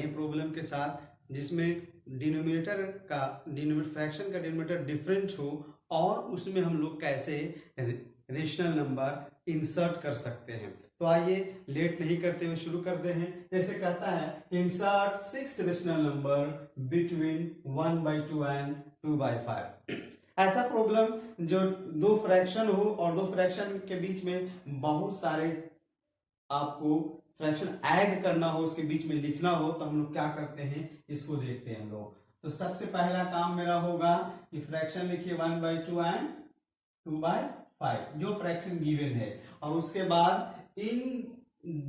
नए प्रॉब्लम के साथ, जिसमें फ्रैक्शन का डिनोमिनेटर डिफरेंट हो और उसमें हम लोग कैसे रेशनल नंबर इंसर्ट कर सकते हैं। तो आइए लेट नहीं करते हुए शुरू करते हैं। जैसे कहता है insert 6 rational number between 1/2 and 2/5। ऐसा प्रॉब्लम जो दो फ्रैक्शन हो और दो फ्रैक्शन के बीच में बहुत सारे आपको फ्रैक्शन ऐड करना हो, उसके बीच में लिखना हो, तो हम लोग क्या करते हैं, इसको देखते हैं हम लोग। तो सबसे पहला काम मेरा होगा कि फ्रैक्शन लिखिए 1/2 एंड 2/5 जो फ्रैक्शन गिवन है, और उसके बाद इन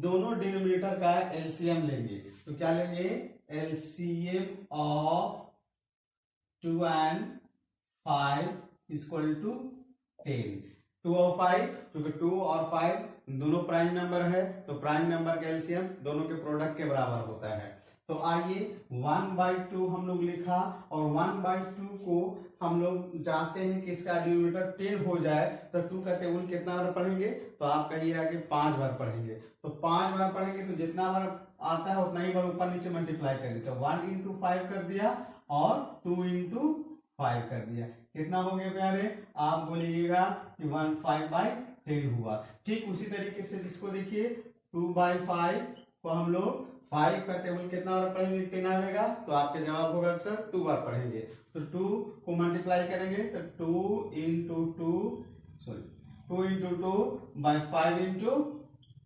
दोनों डिनोमिनेटर का एलसीएम लेंगे। तो क्या लेंगे, LCM of 2 and 5 equal to 10। 2 और 5, क्योंकि 2 और 5 दोनों प्राइम नंबर है, तो प्राइम नंबर का एलसीएम दोनों के प्रोडक्ट के बराबर होता है। तो आइए 1/2 हम लोग लिखा, और 1/2 को हम लोग चाहते हैं कि इसका डिनोमिनेटर 10 हो जाए, तो 2 का टेबल कितना बार पढ़ेंगे, तो आप कहिएगा कि 5 बार पढ़ेंगे। तो 5 बार पढ़ेंगे तो जितना बार आता है उतना ही बार ऊपर नीचे मल्टीप्लाई कर दिया। तो 1 × 5 कर दिया और 2 × 5 कर दिया। कितना हो गया प्यारे, आप बोलिएगा कि 15/10 हुआ। ठीक उसी तरीके से इसको देखिए 2/5 को हम लोग 5 का टेबल कितना बार पढ़ेंगे, 10 आएगा, तो आपके जवाब होगा सर 2 बार पढ़ेंगे। तो 2 को मल्टीप्लाई करेंगे तो 2 × 2/5 ×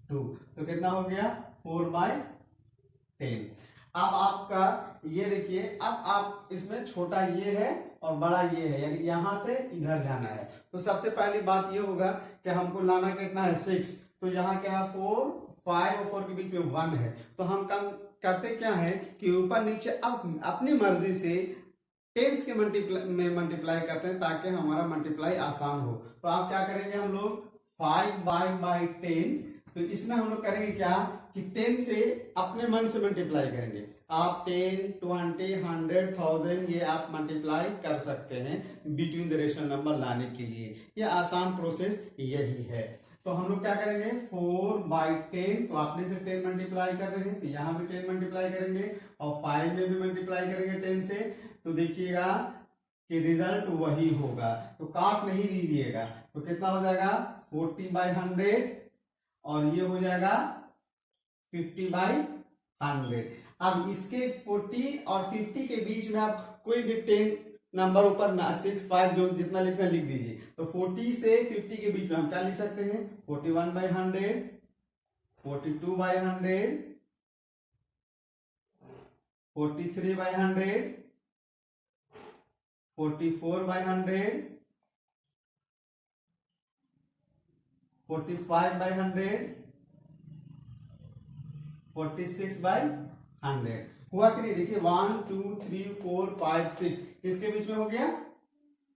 2, तो कितना हो गया 4/10। अब आपका ये देखिए, अब आप इसमें छोटा ये है और बड़ा ये है, यानी यहां से इधर जाना है। तो सबसे पहली बात ये होगा कि हमको लाना कितना है 6, तो यहाँ क्या है 4, 5 और 4 के बीच में 1 है। तो हम काम करते क्या है कि ऊपर नीचे अब अपनी मर्जी से टेंस के मल्टीप्लाई करते हैं, ताकि हमारा मल्टीप्लाई आसान हो। तो आप क्या करेंगे, हम लोग 5/10, तो इसमें हम लोग करेंगे क्या कि 10 से अपने मन से मल्टीप्लाई करेंगे। आप 10, 20, 100, 1000 ये आप मल्टीप्लाई कर सकते हैं बिटवीन द रेशनल नंबर लाने के लिए। ये आसान प्रोसेस यही है। तो हम लोग क्या करेंगे 4/10, तो आपने से 10 मल्टीप्लाई कर रहे हैं, तो यहाँ भी 10 मल्टीप्लाई करेंगे और 5 में भी मल्टीप्लाई करेंगे 10 से। तो देखिएगा कि रिजल्ट वही होगा, तो काट नहीं दीजिएगा। तो कितना हो जाएगा 40/100 और ये हो जाएगा 50/100। अब इसके 40 और 50 के बीच में आप कोई भी 10 नंबर ऊपर 6, 5 जो जितना लिखना लिख दीजिए। तो 40 से 50 के बीच में हम क्या लिख सकते हैं, 41/100, 42/100, 43/100, 44/100, 45/100, 46/100 हुआ कि नहीं। देखिए 1, 2, 3, 4, 5, 6 किसके बीच में हो गया,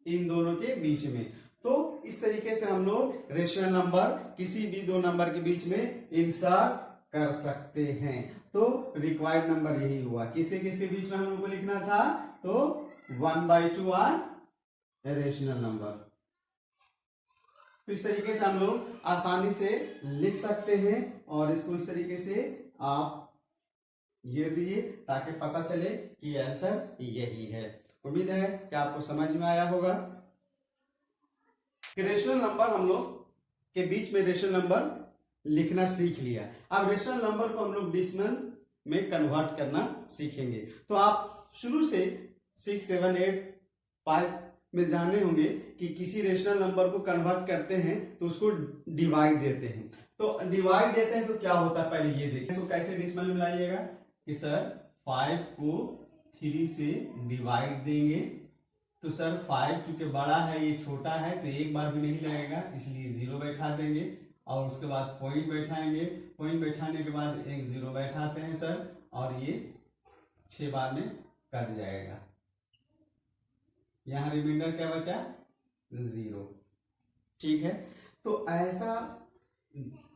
इन दोनों के बीच में। तो इस तरीके से हम लोग रेशनल नंबर किसी भी दो नंबर के बीच में इंसर्ट कर सकते हैं। तो रिक्वायर्ड नंबर यही हुआ, किसके किसके बीच में हम लोग को लिखना था, तो 1/2 आर रेशनल नंबर। तो इस तरीके से हम लोग आसानी से लिख सकते हैं, और इसको इस तरीके से आप ये दिए ताकि पता चले कि आंसर यही है। उम्मीद है कि आपको समझ में आया होगा कि रेशनल नंबर हम लोग के बीच में रेशनल नंबर लिखना सीख लिया। अब रेशनल नंबर को हम लोग डेसिमल में कन्वर्ट करना सीखेंगे। तो आप शुरू से 6, 7, 8, 5 में जाने होंगे कि किसी रेशनल नंबर को कन्वर्ट करते हैं तो उसको डिवाइड देते हैं। तो डिवाइड देते हैं तो क्या होता है, पहले ये देखिए इसको कैसे डेसिमल में लाइएगा कि सर 5 को 3 से डिवाइड देंगे। तो सर 5 क्योंकि बड़ा है ये छोटा है तो एक बार भी नहीं लगेगा, इसलिए 0 बैठा देंगे, और उसके बाद पॉइंट बैठाएंगे। पॉइंट बैठाने के बाद एक 0 बैठाते हैं सर, और ये 6 बार में कट जाएगा। यहां रिमाइंडर क्या बचा, 0। ठीक है, तो ऐसा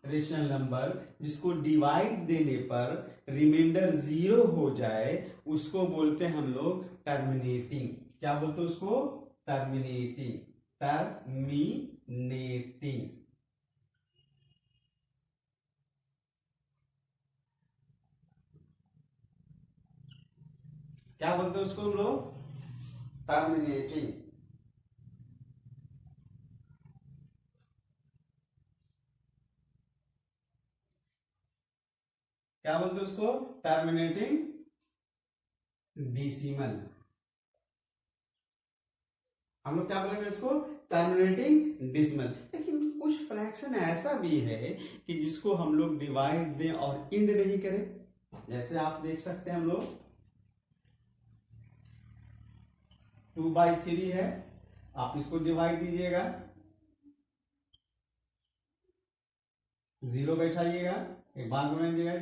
रेशनल नंबर जिसको डिवाइड देने पर रिमाइंडर 0 हो जाए उसको बोलते हैं हम लोग टर्मिनेटिंग। क्या बोलते हैं उसको, टर्मिनेटिंग। टर्मिनेटिंग। क्या बोलते हैं उसको हम लोग? टर्मिनेटिंग। क्या बोलते हैं उसको? Terminating decimal. हम लोग क्या बोलेंगे इसको? Terminating decimal. लेकिन कुछ फ्रैक्शन ऐसा भी है कि जिसको हम लोग डिवाइड दें और इंड नहीं करें। जैसे आप देख सकते हैं हम लोग 2/3 है, आप इसको डिवाइड दीजिएगा, 0 बैठाइएगा, एक बार बना दीजिएगा,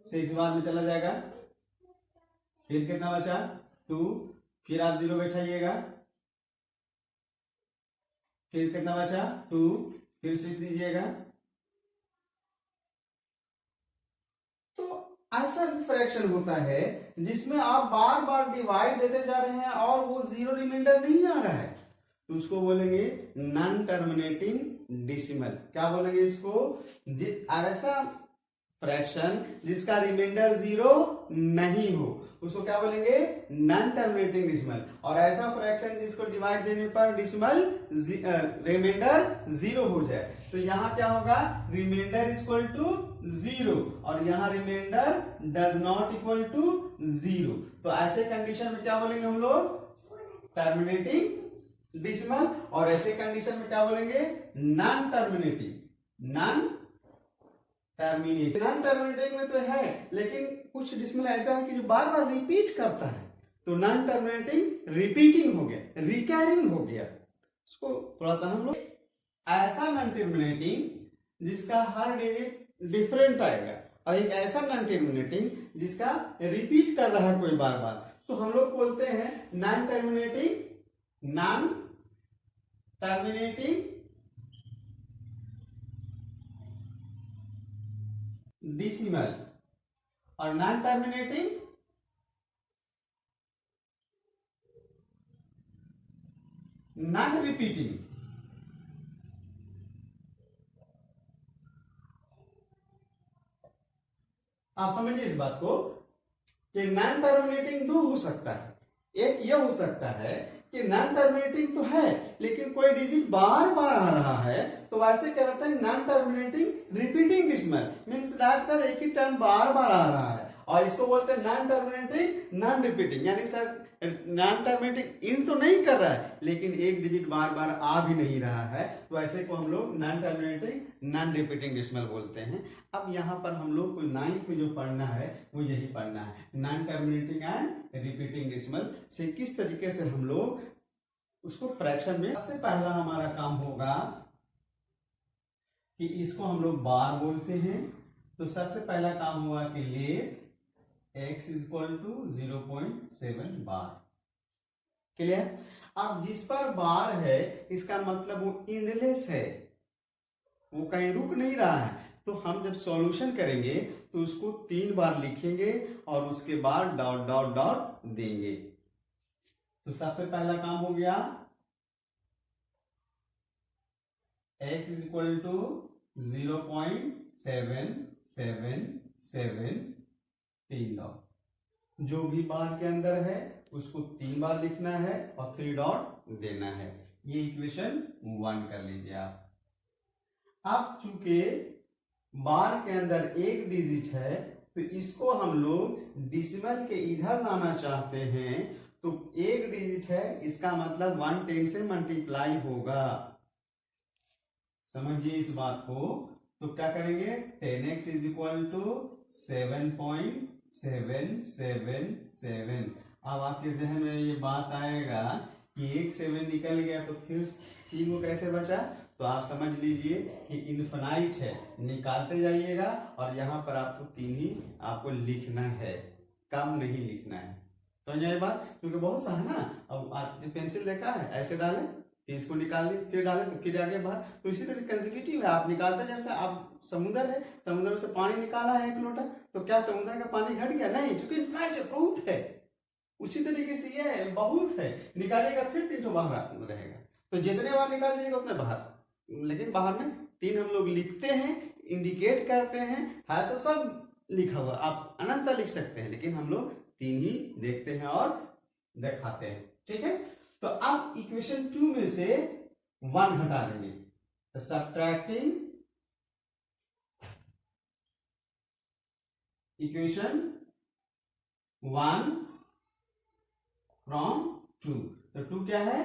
6 बार में चला जाएगा, फिर कितना बचा? 2, फिर आप 0 बैठाइएगा, फिर कितना बचा? 2, फिर 6 दीजिएगा। तो ऐसा भी फ्रैक्शन होता है जिसमें आप बार बार डिवाइड देते जा रहे हैं और वो 0 रिमाइंडर नहीं आ रहा है, तो उसको बोलेंगे नॉन टर्मिनेटिंग डेसिमल। क्या बोलेंगे इसको? ऐसा फ्रैक्शन जिसका रिमाइंडर 0 नहीं हो, उसको क्या बोलेंगे? Non terminating decimal. और ऐसा फ्रैक्शन जिसको डिवाइड देने पर डेसिमल रिमाइंडर 0 हो जाए, तो यहां क्या होगा? रिमाइंडर इक्वल टू 0 और यहां remainder does not equal to 0। तो ऐसे कंडीशन में क्या बोलेंगे हम लोग? Terminating decimal. और ऐसे कंडीशन में क्या बोलेंगे? Non terminating. नॉन टर्मिनेटिंग में तो है, लेकिन कुछ डेसिमल ऐसा है कि जो बार बार रिपीट करता है, तो नॉन टर्मिनेटिंग रिपीटिंग हो गया, रिकैरिंग हो गया। उसको थोड़ा सा हम लोग ऐसा नॉन टर्मिनेटिंग जिसका हर डिजिट डिफरेंट आएगा, और एक ऐसा नॉन टर्मिनेटिंग जिसका रिपीट कर रहा है कोई बार बार, तो हम लोग बोलते हैं नॉन टर्मिनेटिंग डेसिमल और नॉन टर्मिनेटिंग नॉन रिपीटिंग। आप समझिए इस बात को कि नॉन टर्मिनेटिंग दो हो सकता है। एक यह हो सकता है कि नॉन टर्मिनेटिंग तो है लेकिन कोई डिजिट बार बार आ रहा है, तो वैसे क्या रहता है? Non terminating repeating decimal. Means that sir एक ही टर्म बार बार आ रहा है, और इसको बोलते हैं नॉन टर्मिनेटिंग नॉन रिपीटिंग। यानी सर नॉन टर्मिनेटिंग इन तो नहीं कर रहा है लेकिन एक डिजिट बार बार आ भी नहीं रहा है, तो ऐसे को हम लोग non terminating non repeating decimal बोलते हैं। अब यहाँ पर हम लोग को 9th में जो पढ़ना है वो यही पढ़ना है, non terminating and repeating decimal से किस तरीके से हम लोग उसको फ्रैक्शन में। सबसे पहला हमारा काम होगा कि इसको हम लोग बार बोलते हैं, तो सबसे पहला काम हुआ कि let x equal to 0.7 bar. Clear? अब जिस पर बार है इसका मतलब वो इंडलेस है, वो कहीं रुक नहीं रहा है, तो हम जब सॉल्यूशन करेंगे तो उसको 3 बार लिखेंगे और उसके बाद डॉट डॉट डॉट देंगे। तो सबसे पहला काम हो गया x इक्वल टू 0.777 3 डॉट। जो भी बार के अंदर है उसको 3 बार लिखना है और 3 डॉट देना है। ये इक्वेशन 1 कर लीजिए आप। अब चूंकि बार के अंदर एक डिजिट है तो इसको हम लोग डेसिमल के इधर लाना चाहते हैं, तो एक डिजिट है इसका मतलब 110 से मल्टीप्लाई होगा। समझिए इस बात को। तो क्या करेंगे? 10x is equal to 7.777। अब आपके जहन में ये बात आएगा कि एक 7 निकल गया तो फिर 3 को कैसे बचा, तो आप समझ लीजिए कि इनफिनाइट है, निकालते जाइएगा और यहाँ पर आपको 3 ही आपको लिखना है, कम नहीं लिखना है। समझ आए बात? क्योंकि बहुत सा है ना, अब आपने पेंसिल देखा है, ऐसे डालें फिर इसको निकाल दी, फिर डालें तो फिर आगे बाहर, तो इसी तरह कंसेक्यूटिव है। आप निकालते जैसे आप समुद्र है, समुद्र से पानी निकाला है 1 लोटा, तो क्या समुद्र का पानी घट गया? नहीं, चूंकि इनफिनाइट बहुत है। उसी तरीके से ये है, बहुत है, निकालिएगा फिर 3 तो बाहर रहेगा, तो जितने बार निकाल दीजिएगा उतने बाहर। लेकिन बाहर में 3 हम लोग लिखते हैं, इंडिकेट करते हैं, है तो सब लिखा हुआ, आप अनंत लिख सकते हैं लेकिन हम लोग 3 ही देखते हैं और दिखाते हैं। ठीक है, तो अब इक्वेशन 2 में से 1 हटा देंगे, तो सब्ट्रैक्टिंग इक्वेशन 1 फ्रॉम 2, तो 2 क्या है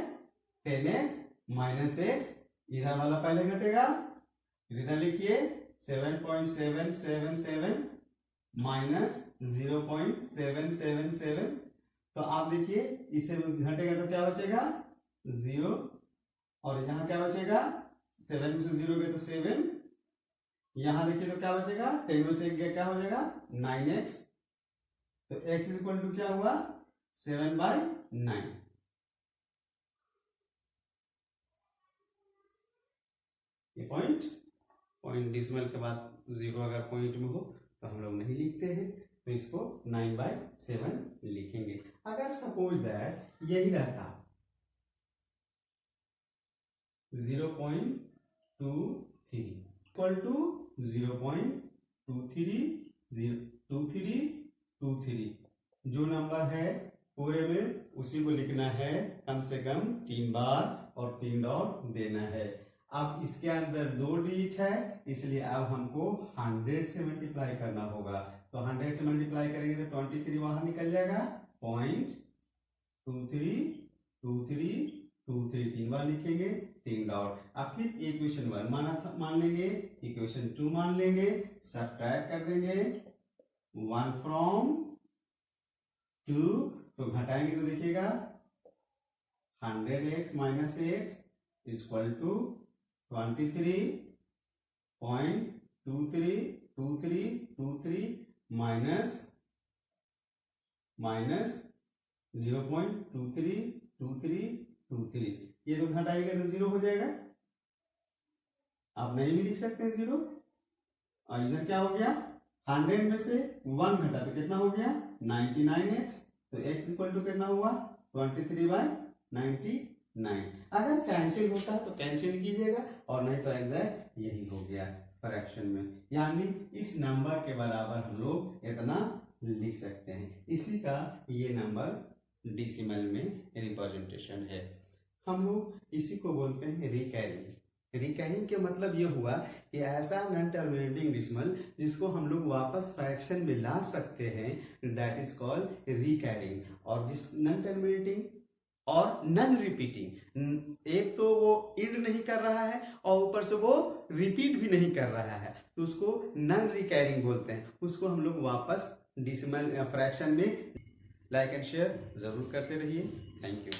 10x माइनस x, इधर वाला पहले घटेगा, फिर इधर लिखिए 7.777 माइनस 0.777, तो आप देखिए इससे घटेगा तो क्या बचेगा 0, और यहाँ क्या बचेगा 7 में से 0 गए तो 7, यहाँ देखिए तो क्या बचेगा 10 में से 1 गया क्या हो जाएगा 9x, तो x इज इक्वल टू क्या हुआ 7/9। ये पॉइंट डिसिमल के बाद 0 अगर पॉइंट में हो तो हम लोग नहीं लिखते हैं, तो इसको 9/7 लिखेंगे। अगर सपोज दैट यही रहता 0.23 इक्वल टू 0.23, जो नंबर है पूरे में उसी को लिखना है कम से कम 3 बार और 3 डॉट देना है। अब इसके अंदर 2 डिजिट है, इसलिए अब हमको 100 से मल्टीप्लाई करना होगा, तो 100 से मल्टीप्लाई करेंगे तो 23 वहां निकल जाएगा, 0.2323 3 बार लिखेंगे, 3 डॉट। अब फिर इक्वेशन 1 मान लेंगे, इक्वेशन 2 मान लेंगे, सब्ट्रैक्ट कर देंगे 1 फ्रॉम 2, तो घटाएंगे तो देखिएगा 100x minus x equal to 23.2323 minus 0.232323, ये तो घटाएगा तो 0 हो जाएगा, आप नहीं भी लिख सकते हैं 0। और इधर क्या हो गया 100 में से 1 घटा तो कितना हो गया 99x, तो x इक्वल टू कितना हुआ 23/99। अगर कैंसिल होता है तो कैंसिल कीजिएगा, और नहीं तो एग्जैक्ट यही हो गया फ्रैक्शन में, यानी इस नंबर के बराबर हम लोग इतना लिख सकते हैं। इसी का ये नंबर डिसिमल में रिप्रेजेंटेशन है। हम लोग इसी को बोलते हैं रिकैरिंग। रिकैरिंग के मतलब ये हुआ कि ऐसा नॉन टर्मिनेटिंग डिसिमल जिसको हम लोग वापस फ्रैक्शन में ला सकते हैं, दैट इज कॉल्ड रिकैरिंग। और जिस नॉन टर्मिनेटिंग और नॉन रिपीटिंग, एक तो वो इंड नहीं कर रहा है और ऊपर से वो रिपीट भी नहीं कर रहा है, तो उसको नॉन रिकैरिंग बोलते हैं। उसको हम लोग वापस डिसिमल फ्रैक्शन में लाइक एंड शेयर जरूर करते रहिए। Thank you.